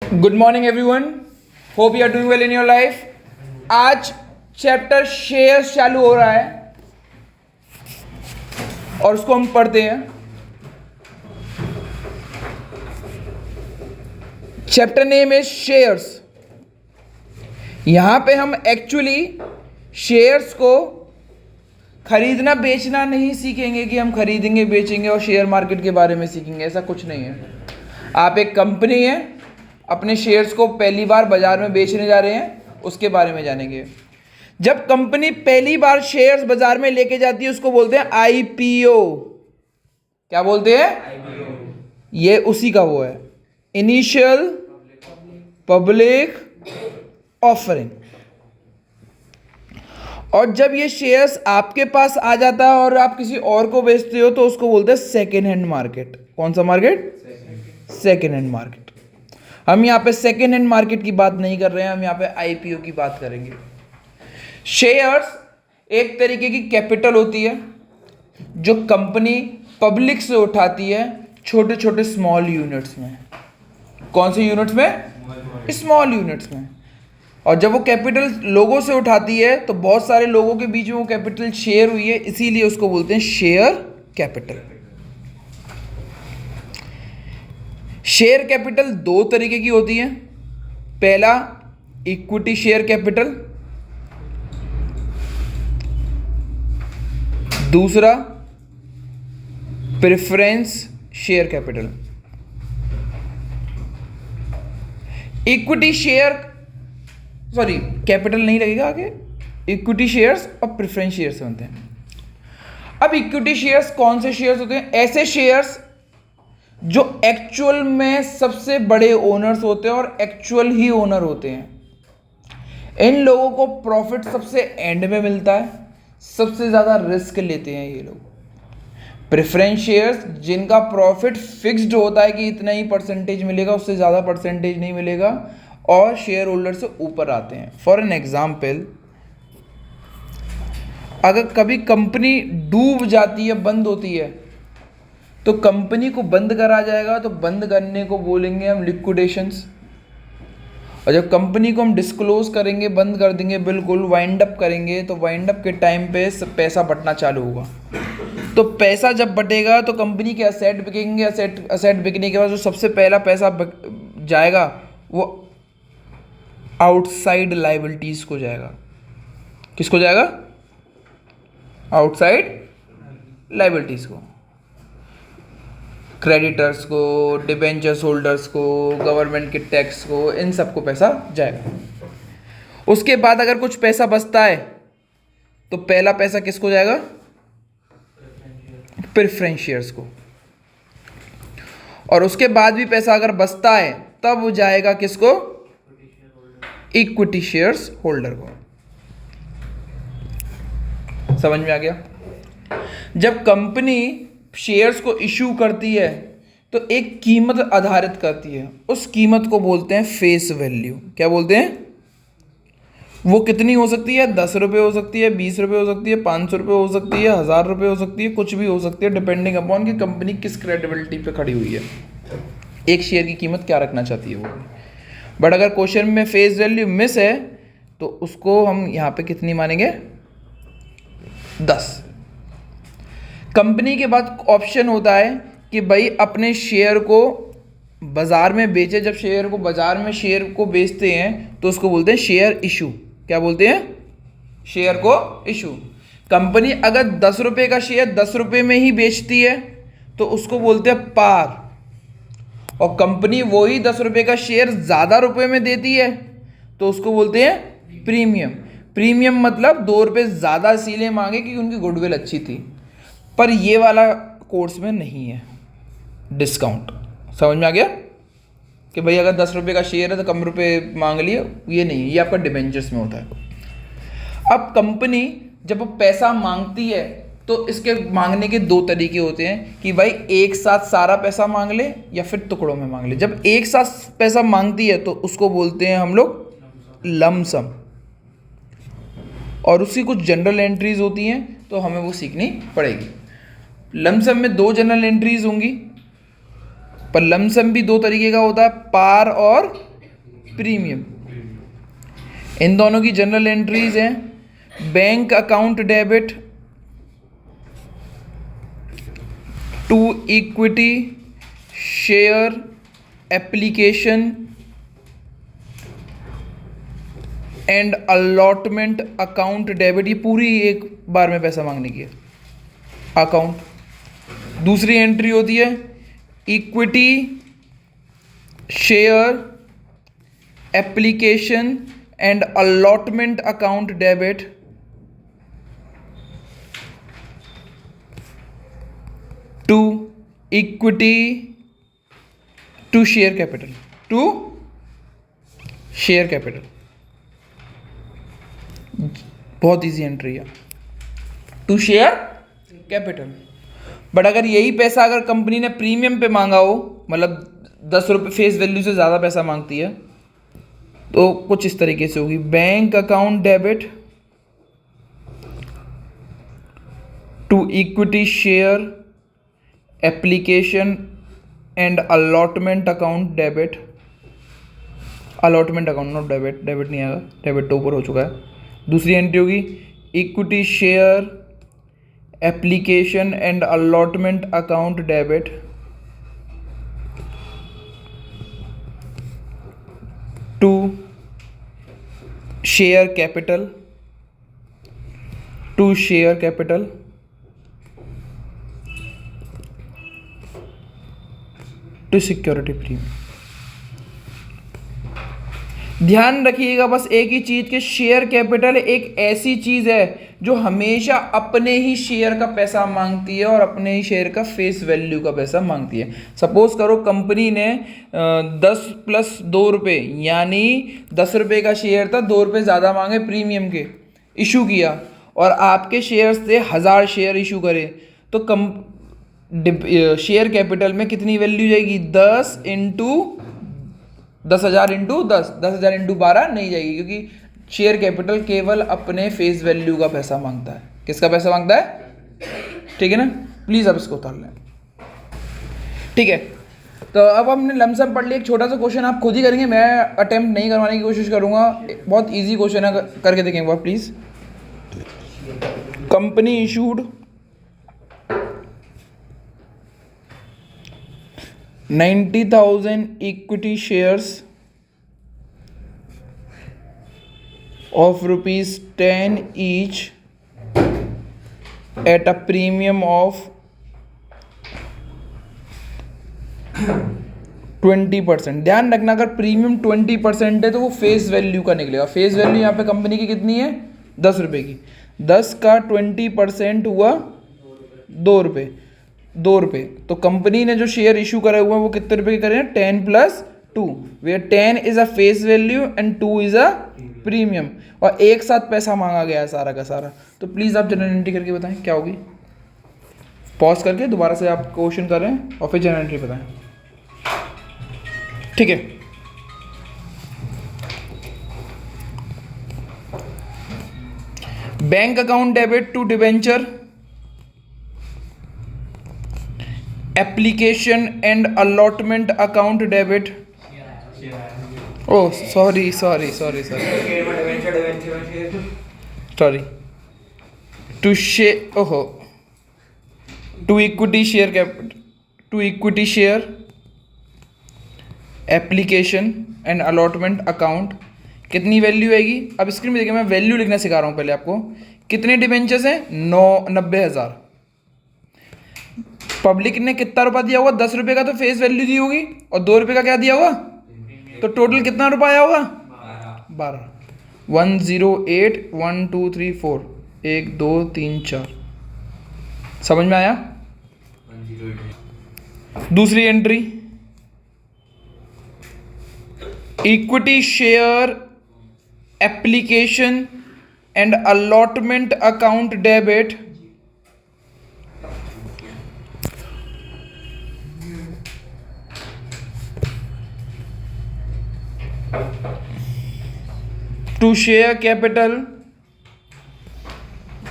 Good morning everyone, hope you are doing well in your life. आज chapter shares चालू हो रहा है और उसको हम पढ़ते हैं। Chapter name is shares. यहां पे हम एक्चुअली शेयर्स को खरीदना बेचना नहीं सीखेंगे कि हम खरीदेंगे बेचेंगे और शेयर मार्केट के बारे में सीखेंगे, ऐसा कुछ नहीं है। आप एक कंपनी है, अपने शेयर्स को पहली बार बाजार में बेचने जा रहे हैं, उसके बारे में जानेंगे। जब कंपनी पहली बार शेयर्स बाजार में लेके जाती है उसको बोलते हैं आईपीओ। क्या बोलते हैं? ये उसी का वो है, इनिशियल पब्लिक ऑफरिंग। और जब ये शेयर्स आपके पास आ जाता है और आप किसी और को बेचते हो तो उसको बोलते हैं सेकेंड हैंड मार्केट। कौन सा मार्केट? Second hand market. हम यहाँ पे सेकेंड हैंड मार्केट की बात नहीं कर रहे हैं, हम यहाँ पे आईपीओ की बात करेंगे। शेयर्स एक तरीके की कैपिटल होती है जो कंपनी पब्लिक से उठाती है छोटे छोटे स्मॉल यूनिट्स में। कौन से यूनिट्स में? स्मॉल यूनिट्स में। और जब वो कैपिटल लोगों से उठाती है तो बहुत सारे लोगों के बीच में वो कैपिटल शेयर हुई है, इसीलिए उसको बोलते हैं शेयर कैपिटल। शेयर कैपिटल दो तरीके की होती है। पहला इक्विटी शेयर कैपिटल, दूसरा preference share capital. Equity share capital नहीं लगेगा आगे, इक्विटी शेयर्स और प्रेफरेंस शेयर्स बनते हैं। अब इक्विटी शेयर्स कौन से शेयर्स होते हैं? ऐसे शेयर्स जो एक्चुअल में सबसे बड़े ओनर्स होते हैं और एक्चुअल ही ओनर होते हैं। इन लोगों को प्रॉफिट सबसे एंड में मिलता है, सबसे ज़्यादा रिस्क लेते हैं ये लोग। प्रेफरेंस शेयर्स जिनका प्रॉफिट फिक्स्ड होता है कि इतना ही परसेंटेज मिलेगा, उससे ज़्यादा परसेंटेज नहीं मिलेगा और शेयर होल्डर से ऊपर आते हैं। फॉर एन एग्जाम्पल, अगर कभी कंपनी डूब जाती है, बंद होती है, तो कंपनी को बंद करा जाएगा तो बंद करने को बोलेंगे हम लिक्विडेशंस। और जब कंपनी को हम डिस्क्लोज करेंगे, बंद कर देंगे, बिल्कुल वाइंड अप करेंगे, तो वाइंड अप के टाइम पे पैसा बटना चालू होगा। तो पैसा जब बटेगा तो कंपनी के असेट बिकेंगे। असेट बिकने के बाद जो सबसे पहला पैसा जाएगा वो आउटसाइड लायबिलिटीज को जाएगा। किसको जाएगा? आउटसाइड लायबिलिटीज को, क्रेडिटर्स को, डिबेंचर्स होल्डर्स को, गवर्नमेंट के टैक्स को, इन सबको पैसा जाएगा। उसके बाद अगर कुछ पैसा बचता है तो पहला पैसा किसको जाएगा? प्रेफरेंस शेयर्स को। और उसके बाद भी पैसा अगर बचता है तब वो जाएगा किसको? इक्विटी शेयर्स होल्डर को। समझ में आ गया? जब कंपनी शेयर्स को इशू करती है तो एक कीमत आधारित करती है, उस कीमत को बोलते हैं फेस वैल्यू। क्या बोलते हैं? वो कितनी हो सकती है? 10 रुपये हो सकती है, 20 रुपये हो सकती है, 500 रुपये हो सकती है, 1000 रुपये हो सकती है, कुछ भी हो सकती है, डिपेंडिंग अपॉन कि कंपनी किस क्रेडिबिलिटी पे खड़ी हुई है, एक शेयर की कीमत क्या रखना चाहती है वो। बट अगर क्वेश्चन में फेस वैल्यू मिस है तो उसको हम यहाँ पे कितनी मानेंगे? 10। कंपनी के बाद ऑप्शन होता है कि भाई अपने शेयर को बाजार में बेचे। जब शेयर को बाजार में शेयर को बेचते हैं तो उसको बोलते हैं शेयर इशू। क्या बोलते हैं? शेयर को इशू। कंपनी अगर 10 रुपये का शेयर 10 रुपये में ही बेचती है तो उसको बोलते हैं पार। और कंपनी वही 10 रुपये का शेयर ज़्यादा रुपये में देती है तो उसको बोलते हैं प्रीमियम। प्रीमियम मतलब 2 रुपये ज़्यादा इसीलिए मांगे क्योंकि उनकी गुडविल अच्छी थी। पर ये वाला कोर्स में नहीं है डिस्काउंट। समझ में आ गया कि भाई अगर 10 रुपये का शेयर है तो कम रुपये मांग लिए, ये नहीं है, ये आपका डिबेंचर्स में होता है। अब कंपनी जब वो पैसा मांगती है तो इसके मांगने के दो तरीके होते हैं कि भाई एक साथ सारा पैसा मांग ले या फिर टुकड़ों में मांग ले। जब एक साथ पैसा मांगती है तो उसको बोलते हैं हम लोग लमसम। और उसकी कुछ जनरल एंट्रीज होती हैं तो हमें वो सीखनी पड़ेगी। लमसम में 2 जनरल एंट्रीज होंगी, पर लमसम भी 2 तरीके का होता है, पार और प्रीमियम। इन दोनों की जनरल एंट्रीज हैं, bank account debit to equity share application and allotment account debit, ये पूरी एक बार में पैसा मांगने की है अकाउंट। दूसरी एंट्री होती है equity share application and allotment account debit to equity to share capital, to share capital. बहुत इजी एंट्री है, टू शेयर कैपिटल। बट अगर यही पैसा अगर कंपनी ने प्रीमियम पे मांगा हो, मतलब 10 रुपये फेस वैल्यू से ज़्यादा पैसा मांगती है, तो कुछ इस तरीके से होगी, bank account debit to equity share application and allotment account debit, allotment account not debit, debit नहीं आएगा, डेबिट तो ऊपर हो चुका है। दूसरी एंट्री होगी equity share application and allotment account debit to share capital, to share capital to security premium. ध्यान रखिएगा बस एक ही चीज के, शेयर कैपिटल एक ऐसी चीज है जो हमेशा अपने ही शेयर का पैसा मांगती है और अपने ही शेयर का फेस वैल्यू का पैसा मांगती है। सपोज करो कंपनी ने 10 + 2 रुपये यानी 10 रुपये का शेयर था, 2 रुपये ज़्यादा मांगे प्रीमियम के, इशू किया और आपके शेयर से 1000 शेयर इशू करे, तो शेयर कैपिटल में कितनी वैल्यू जाएगी? 10 × 10,000 × 10, 10,000 × 12 नहीं जाएगी, क्योंकि शेयर कैपिटल केवल अपने फेस वैल्यू का पैसा मांगता है। किसका पैसा मांगता है? ठीक है ना, प्लीज अब इसको उतार लें। ठीक है, तो अब हमने लमसम पढ़ लिया। एक छोटा सा क्वेश्चन आप खुद ही करेंगे, मैं अटेम्प्ट नहीं करवाने की कोशिश करूंगा। बहुत इजी क्वेश्चन है, करके देखेंगे आप please. Company issued 90,000 equity shares of ₹10 each at a premium of 20%। ध्यान रखना, अगर प्रीमियम 20% है तो वो फेस वैल्यू का निकलेगा। फेस वैल्यू यहाँ पे कंपनी की कितनी है? 10 रुपये की। 10 का 20% हुआ 2 रुपये, 2 रुपये। तो कंपनी ने जो शेयर इशू करे हुए हैं वो कितने रुपए के करे हैं? 10 + 2, where 10 is a face value and 2 is a premium, और एक साथ पैसा मांगा गया है सारा का सारा। तो प्लीज आप जनरल एंट्री करके बताएं क्या होगी। पॉज करके दोबारा से आप क्वेश्चन करें और फिर जनरल एंट्री बताएं। ठीक है, bank account debit to debenture application and allotment account debit. Oh sorry to equity share capital, to equity share application and allotment account. कितनी वैल्यू आएगी? अब स्क्रीन में देखिए, मैं वैल्यू लिखना सिखा रहा हूँ पहले आपको। कितने डिबेंचर्स हैं? 90,000। पब्लिक ने कितना रुपया दिया होगा? 10 रुपये का तो फेस वैल्यू दी होगी, और 2 रुपये का क्या दिया होगा? तो टोटल कितना रुपया आया होगा? 12। 108 1 2 3 4 1 2 3 4। समझ में आया? दूसरी entry equity share application and allotment account debit to share capital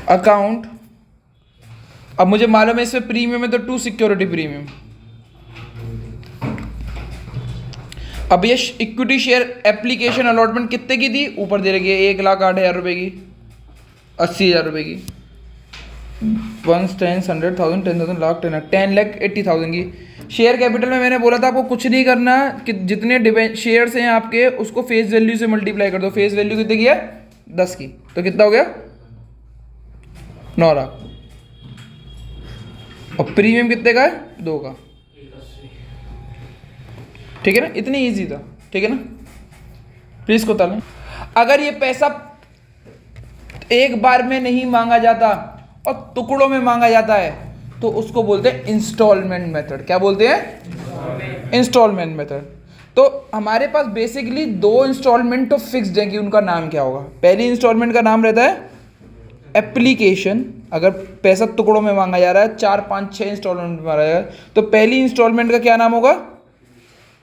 account. अब मुझे मालूम है इसमें प्रीमियम है तो टू सिक्योरिटी प्रीमियम। अब ये इक्विटी शेयर एप्लीकेशन अलॉटमेंट कितने की थी, ऊपर दे रखी है 1,08,000 की, 80,000 रुपये की, 1 10 100,000 10,000 लाख 10,80,000 की। शेयर कैपिटल में मैंने बोला था आपको कुछ नहीं करना कि जितने शेयर्स हैं आपके उसको फेस वैल्यू से मल्टीप्लाई कर दो। फेस वैल्यू कितने की है 10 की, तो कितना हो गया 9 लाख। और प्रीमियम कितने का है 2 का। ठीक है ना, इतनी इजी था। ठीक है ना, प्लीज को तालें। अगर ये पैसा एक बार में नहीं मांगा जाता और टुकड़ों में मांगा जाता है तो उसको बोलते हैं इंस्टॉलमेंट मेथड। क्या बोलते हैं, इंस्टॉलमेंट मेथड। तो हमारे पास बेसिकली 2 इंस्टॉलमेंट तो फिक्स्ड है कि उनका नाम क्या होगा। पहली इंस्टॉलमेंट का नाम रहता है एप्लीकेशन, अगर पैसा टुकड़ों में मांगा जा रहा है, 4 5 6 इंस्टॉलमेंट में मांगा जा रहा है, तो पहली इंस्टॉलमेंट का क्या नाम होगा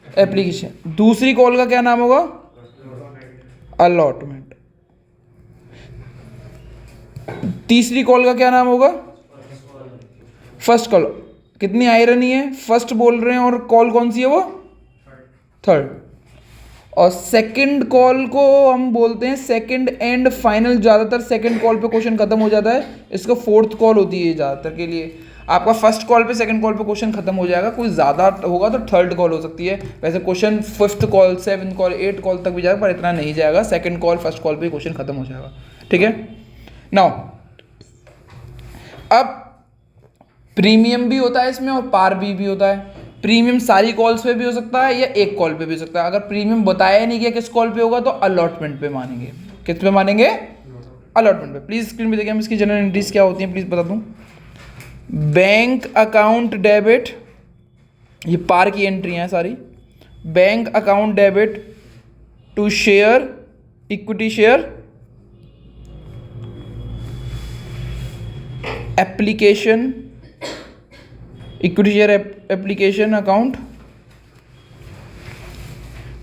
एप्लीकेशन। दूसरी कॉल का क्या नाम होगा अलॉटमेंट। तीसरी कॉल का क्या नाम होगा फर्स्ट कॉल। कितनी आयरनी है, फर्स्ट बोल रहे हैं और कॉल कौन सी है वो थर्ड। और सेकंड कॉल को हम बोलते हैं सेकंड एंड फाइनल। ज़्यादातर सेकंड कॉल पे क्वेश्चन खत्म हो जाता है, इसको फोर्थ कॉल होती है ज़्यादातर के लिए। आपका फर्स्ट कॉल पे सेकंड कॉल पे क्वेश्चन खत्म हो जाएगा, कोई ज़्यादा होगा तो थर्ड कॉल हो सकती है। वैसे question 5th call 7th call 8th call तक भी जाएगा, पर इतना नहीं जाएगा। सेकंड कॉल फर्स्ट कॉल पे क्वेश्चन खत्म हो जाएगा। ठीक है, नाउ अब प्रीमियम भी होता है इसमें और पार भी होता है। प्रीमियम सारी कॉल्स पे भी हो सकता है या एक कॉल पे भी हो सकता है। अगर प्रीमियम बताया नहीं गया किस कॉल पे होगा तो अलॉटमेंट पे मानेंगे। किस पे मानेंगे, अलॉटमेंट पे। प्लीज स्क्रीन पे देखिए हम इसकी जनरल एंट्रीज क्या होती हैं, प्लीज बता दूं। बैंक अकाउंट डेबिट, ये पार की एंट्री हैं सारी। Bank account debit to share equity share application, equity share application account,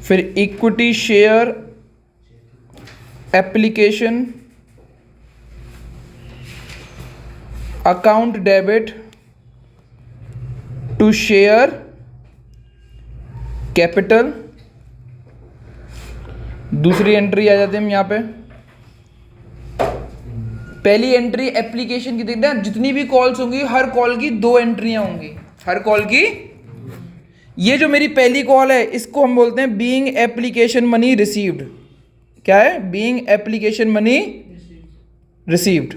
फिर equity share application account debit to share capital. दूसरी एंट्री आ जाते हैं हम यहां पे। पहली एंट्री एप्लीकेशन की देखते हैं, जितनी भी कॉल्स होंगी हर कॉल की 2 एंट्रियां होंगी, हर कॉल की। ये जो मेरी पहली कॉल है इसको हम बोलते हैं बीइंग एप्लीकेशन मनी रिसीव्ड। क्या है, being application money received.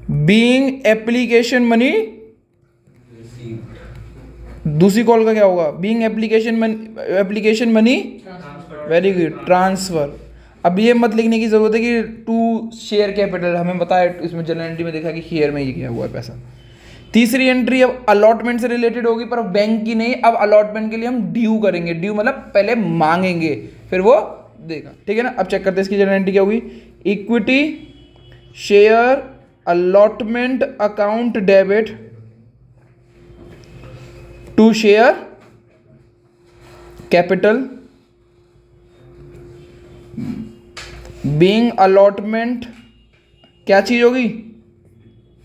Being application money, दूसरी कॉल का क्या होगा, being application money, very good, transfer. अब ये मत लिखने की जरूरत है कि टू शेयर कैपिटल, हमें बताया इसमें जनरल एंट्री में देखा कि शेयर में ये किया हुआ है पैसा। तीसरी एंट्री अब अलॉटमेंट से रिलेटेड होगी, पर बैंक की नहीं। अब अलॉटमेंट के लिए हम ड्यू करेंगे। ड्यू मतलब पहले मांगेंगे फिर वो देगा। ठीक है ना, अब चेक करते हैं इसकी जनरल एंट्री क्या होगी। Equity share allotment account debit to share capital being allotment, क्या चीज होगी,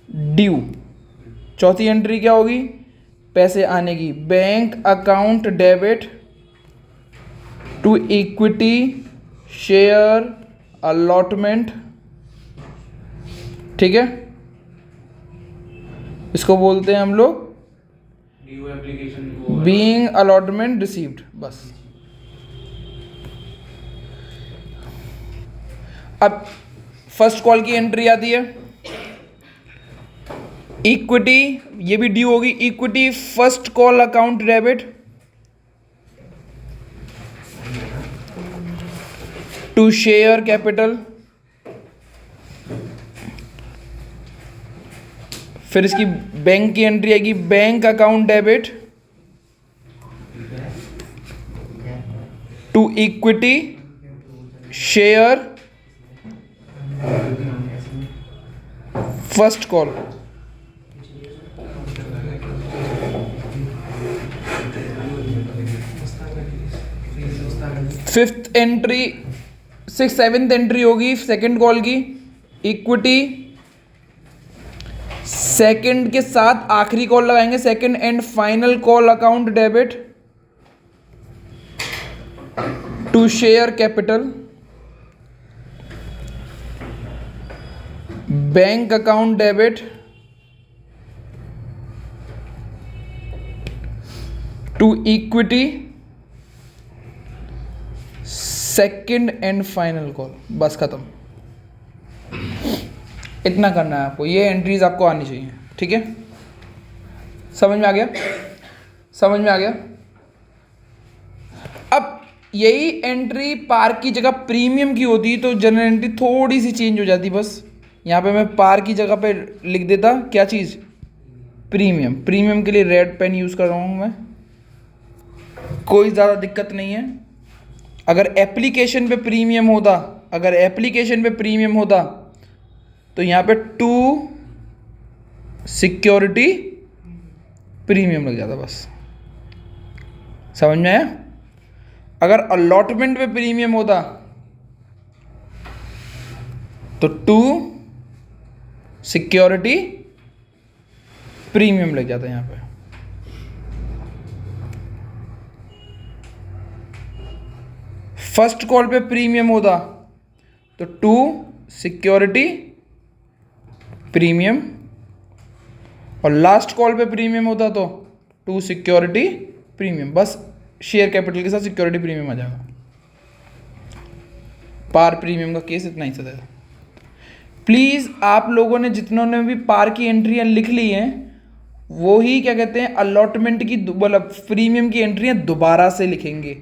ड्यू। चौथी एंट्री क्या होगी, पैसे आने की, bank account debit to equity share allotment. ठीक है, इसको बोलते हैं हम लोग बीइंग अलॉटमेंट रिसीव्ड। बस अब फर्स्ट कॉल की एंट्री आती है इक्विटी, ये भी ड्यू होगी। Equity first call account debit to share capital. फिर इसकी बैंक की एंट्री आएगी, bank account debit to equity share first call. Fifth entry 7th entry होगी सेकंड कॉल की, इक्विटी सेकंड के साथ आखिरी कॉल लगाएंगे, second and final call account debit to share capital, bank account debit to equity, second and final call. बस खत्म, इतना करना है आपको, ये एंट्रीज आपको आनी चाहिए, ठीक है। समझ में आ गया, समझ में आ गया। अब यही एंट्री पार की जगह प्रीमियम की होती तो जनरल एंट्री थोड़ी सी चेंज हो जाती। बस यहाँ पे मैं पार की जगह पे लिख देता क्या चीज़, प्रीमियम। प्रीमियम के लिए रेड पेन यूज़ कर रहा हूँ मैं, कोई ज़्यादा दिक्कत नहीं है। अगर एप्लीकेशन पे प्रीमियम होता, अगर एप्लीकेशन पे प्रीमियम होता तो यहाँ पे टू सिक्योरिटी प्रीमियम लग जाता, बस। समझ में आया। अगर अलॉटमेंट पे प्रीमियम होता तो टू सिक्योरिटी प्रीमियम लग जाता यहां पे। फर्स्ट कॉल पे प्रीमियम होता तो टू सिक्योरिटी प्रीमियम, और लास्ट कॉल पे प्रीमियम होता तो टू सिक्योरिटी प्रीमियम। बस शेयर कैपिटल के साथ सिक्योरिटी प्रीमियम आ जाएगा। पार प्रीमियम का केस इतना ही सा है। प्लीज़ आप लोगों ने जितनों ने भी पार की एंट्रियां लिख ली हैं वो ही क्या कहते हैं अलॉटमेंट की मतलब प्रीमियम की एंट्रियां दोबारा से लिखेंगे,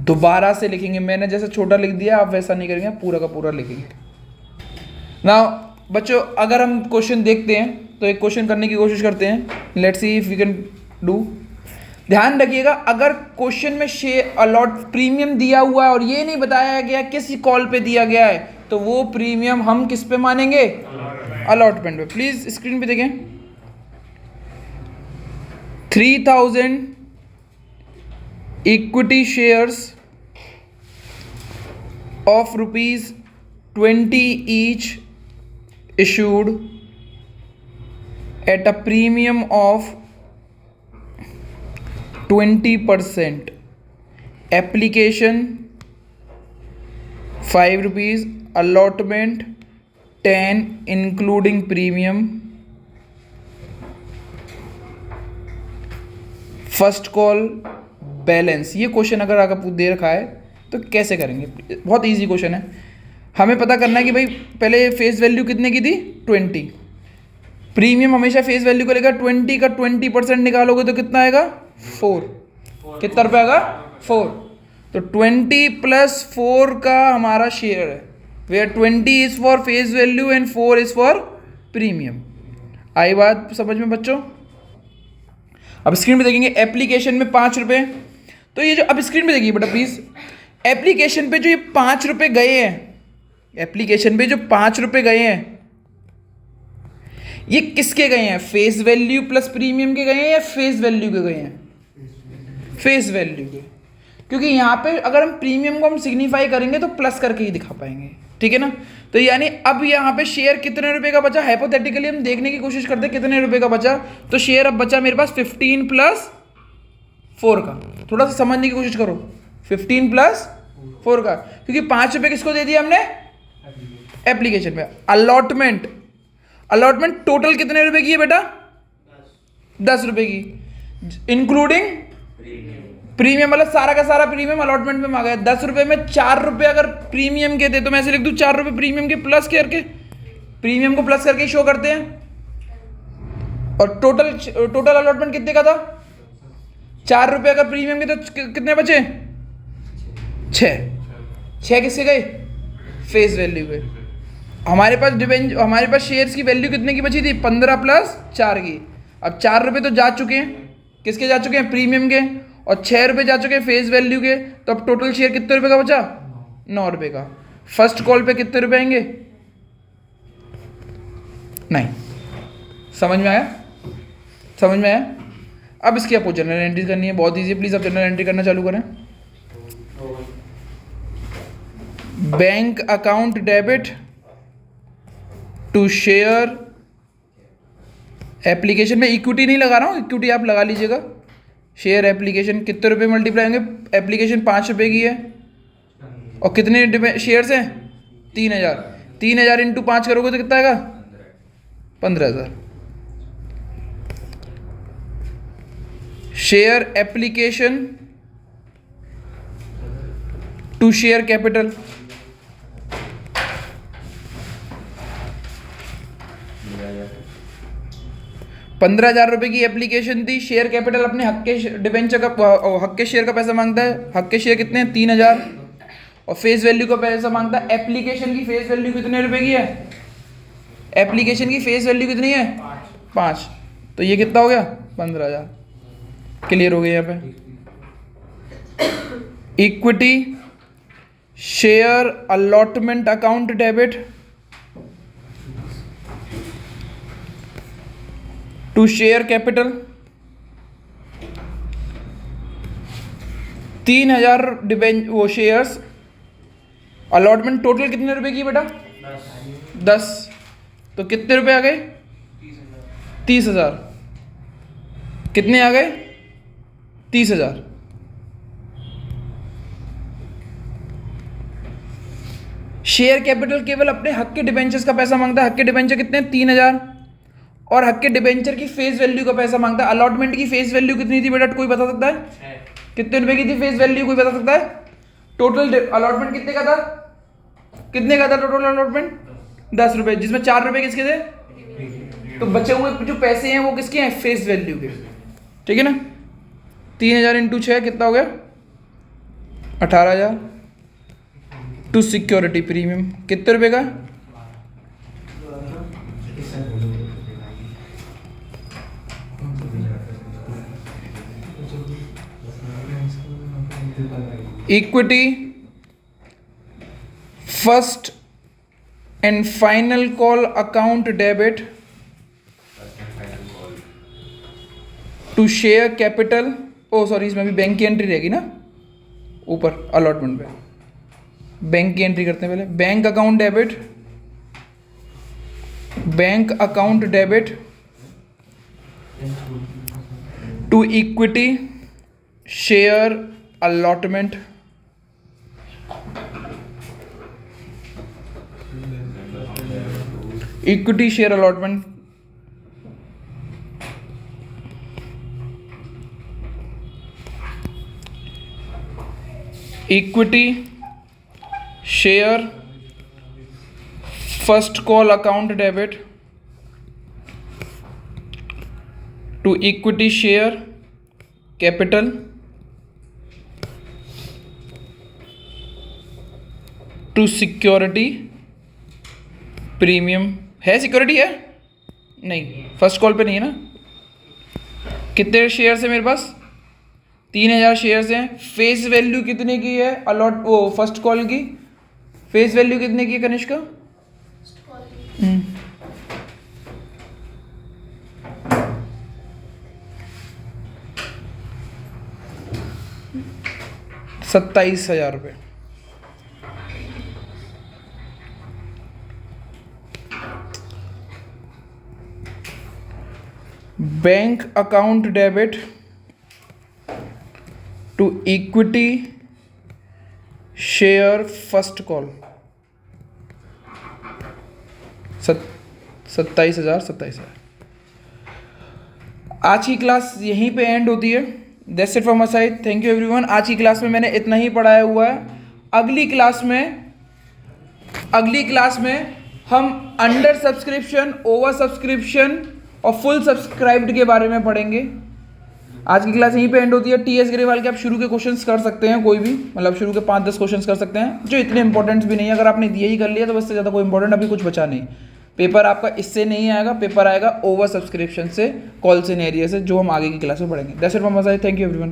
दोबारा से लिखेंगे। मैंने जैसे छोटा लिख दिया आप वैसा नहीं करेंगे, पूरा का पूरा लिखेंगे ना। बच्चों अगर हम क्वेश्चन देखते हैं तो एक क्वेश्चन करने की कोशिश करते हैं, let's see if we can do. ध्यान रखिएगा अगर क्वेश्चन में शेयर अलॉट प्रीमियम दिया हुआ है और ये नहीं बताया गया किस कॉल पे दिया गया है तो वो प्रीमियम हम किस पे मानेंगे, अलॉटमेंट पे। प्लीज स्क्रीन पे देखें, 3000 equity shares of ₹20 each issued at a premium of 20%, application ₹5, allotment 10 including premium, first call balance. ये क्वेश्चन अगर आपको दे रखा है तो कैसे करेंगे, बहुत इजी क्वेश्चन है। हमें पता करना है कि भाई पहले फेस वैल्यू कितने की थी 20, प्रीमियम हमेशा फेस वैल्यू को लेकर 20 का 20% निकालोगे तो कितना आएगा 4, कितना रुपये आएगा 4। तो 20 + 4 का हमारा शेयर है, where 20 is for face value and 4 is for premium. आई बात समझ में बच्चों। अब स्क्रीन पे देखेंगे एप्लीकेशन में 5 रुपये, तो ये जो अब स्क्रीन पे देखिए बेटा प्लीज, एप्लीकेशन पे जो ये 5 रुपये गए हैं, एप्लीकेशन पे जो 5 रुपये गए हैं ये किसके गए हैं, फेस वैल्यू प्लस प्रीमियम के गए हैं या फेस वैल्यू के गए हैं, फेस वैल्यू के। क्योंकि यहाँ पे अगर हम प्रीमियम को हम सिग्निफाई करेंगे तो प्लस करके ही दिखा पाएंगे, ठीक है ना। तो यानी अब यहाँ पे शेयर कितने रुपए का बचा, हाइपोथेटिकली हम देखने की कोशिश करते हैं कितने रुपए का बचा। तो शेयर अब बचा मेरे पास 15 + 4 का। थोड़ा सा समझने की कोशिश करो, 15 + 4 का, क्योंकि 5 रुपये किसको दे दिया हमने, एप्लीकेशन में। अलॉटमेंट, अलॉटमेंट टोटल कितने रुपए की है बेटा, 10 रुपए की, इंक्लूडिंग प्रीमियम, मतलब सारा का सारा प्रीमियम अलॉटमेंट में आ गया। 10 रुपए में 4 रुपए अगर प्रीमियम के थे तो मैं ऐसे लिख दूं 4 रुपए प्रीमियम के प्लस करके, प्रीमियम को प्लस करके शो करते हैं। और टोटल अलॉटमेंट कितने का था, 4 रुपए अगर प्रीमियम के तो कितने बचे, 6 किसके गए, फेस वैल्यू के। हमारे पास शेयर्स की वैल्यू कितने की बची थी, 15 + 4 की। अब 4 रुपए तो जा चुके हैं, किसके जा चुके हैं, प्रीमियम के, और 6 रुपये जा चुके हैं फेस वैल्यू के। तो अब टोटल शेयर कितने रुपए का बचा, 9 रुपये का। फर्स्ट कॉल पे कितने रुपए आएंगे, नहीं। समझ में आया, समझ में आया। अब इसकी आपको जनरल एंट्री करनी है, बहुत ईजी है। प्लीज आप जनरल एंट्री करना चालू करें। Bank account debit to share application में इक्विटी नहीं लगा रहा हूँ, इक्विटी आप लगा लीजिएगा। शेयर एप्लीकेशन कितने रुपए मल्टीप्लाई होंगे, एप्लीकेशन 5 रुपये की है और कितने शेयर्स हैं 3000, 3000 इंटू 5 करोगे तो कितना आएगा 15,000। Share application to share capital, 15,000 रुपये की एप्लीकेशन थी। शेयर कैपिटल अपने हक के डिबेंचर का हक के शेयर का पैसा मांगता है। हक के शेयर कितने हैं 3000 और फेस वैल्यू का पैसा मांगता है। एप्लीकेशन की फेस वैल्यू कितने रुपए की है, एप्लीकेशन की फेस वैल्यू कितनी है 5, तो ये कितना हो गया 15,000। क्लियर हो गया यहाँ पे। Equity share allotment account debit to share capital, 3000 debenture वो शेयर्स अलॉटमेंट टोटल कितने रुपए की बेटा 10, तो कितने रुपए आ गए 30,000, कितने आ गए 30,000। शेयर कैपिटल केवल अपने हक के डिबेंचर्स का पैसा मांगता है। हक के डिबेंचर कितने 3000 और हक के डिबेंचर की फेस वैल्यू का पैसा मांगता है। अलॉटमेंट की फेस वैल्यू कितनी थी बेटा, कोई बता सकता है कितने रुपए की थी फेस वैल्यू, कोई बता सकता है। टोटल अलॉटमेंट कितने का था, कितने का था टोटल अलॉटमेंट 10 रुपए, जिसमें 4 रुपए किसके थे, तो बचे हुए जो पैसे हैं वो किसके हैं फेस वैल्यू के, ठीक है ना। 3000 इंटू 6 कितना हो गया 18,000 टू सिक्योरिटी प्रीमियम कितने रुपए का, equity first and final call account debit to share capital, oh sorry इसमें भी बैंक की एंट्री रहेगी ना ऊपर अलॉटमेंट पे, बैंक की एंट्री करते हैं पहले। Bank account debit, bank account debit to equity share allotment equity share allotment equity share first call account debit to equity share capital to security premium. है सिक्योरिटी है नहीं, फर्स्ट कॉल पे नहीं है ना। कितने शेयर्स है मेरे पास 3000 शेयर्स हैं। फेस वैल्यू कितने की है अलॉट वो फर्स्ट कॉल की फेस वैल्यू कितने की है Kanishka, ₹27,000। Bank account debit to equity share first call 27,000। आज की क्लास यहीं पे एंड होती है। That's it from my side, thank you everyone. आज की क्लास में मैंने इतना ही पढ़ाया हुआ है। अगली क्लास में हम अंडर सब्सक्रिप्शन, ओवर सब्सक्रिप्शन और फुल सब्सक्राइब्ड के बारे में पढ़ेंगे। आज की क्लास यहीं पे एंड होती है। टीएस ग्रेवाल के आप शुरू के क्वेश्चंस कर सकते हैं, कोई भी मतलब शुरू के 5-10 क्वेश्चंस कर सकते हैं जो इतने इंपॉर्टेंट भी नहीं है। अगर आपने ये ही कर लिया तो बस से ज़्यादा कोई इंपॉर्टेंट अभी कुछ बचा नहीं। पेपर आपका इससे नहीं आएगा, पेपर आएगा ओवर सब्सक्रिप्शन से, कॉल सिनेरियो से, जो हम आगे की क्लास में पढ़ेंगे। That's it from my side, thank you everyone.